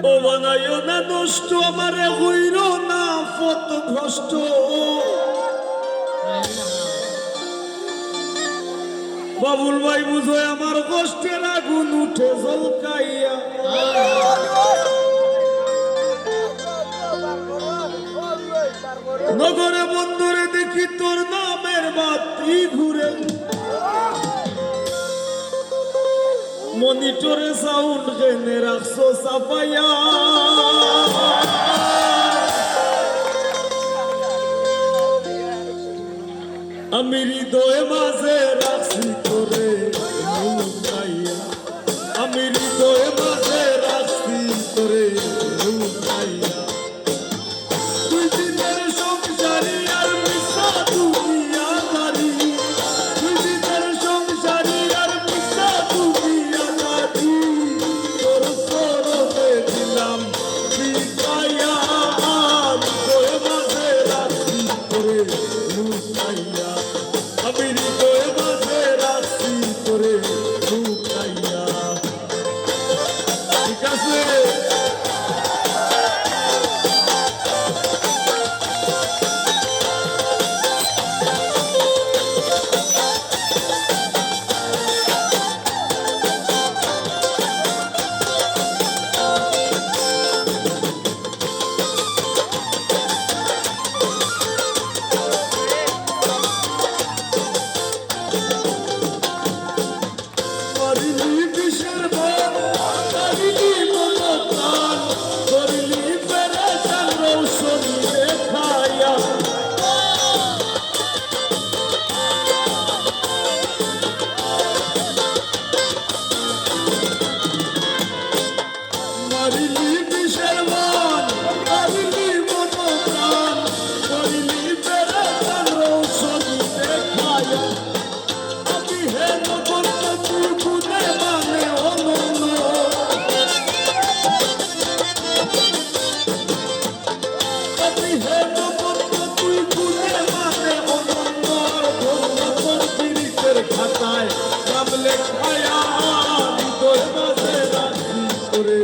ও বানাইও না নষ্ট আমারে হইল না পথ ভ্রষ্ট বাবুল ভাই বুঝো আমার কষ্টের আগুন উঠে ঝলকাইয়া নগরে বন্দরে দেখি তোর নামের বাতি ঘুরে মনিটরে সাউন্ড জেনে রাখছো সাফাইয়া আমি হৃদয়ে মাঝে রাখছি তোরে লুকাইয়া আমি হৃদয়ে মাঝে রাখছি তোরে লুকাইয়া তুই দিনের সংসারী আর মিশা দুনিয়াদারি তুই দিনের সংসারী আর মিশা দুনিয়াদারি তোর সরতে দিলাম বিকাইয়া হৃদয়ে মাঝে রাখছি তোরে লুকাইয়া আমি হৃদয়ে মাঝে রাখছি তোরে লুকাইয়া ঠিক আছে খাতায় নাম লেখায়া হৃদয় মাঝে রাখছি তোরে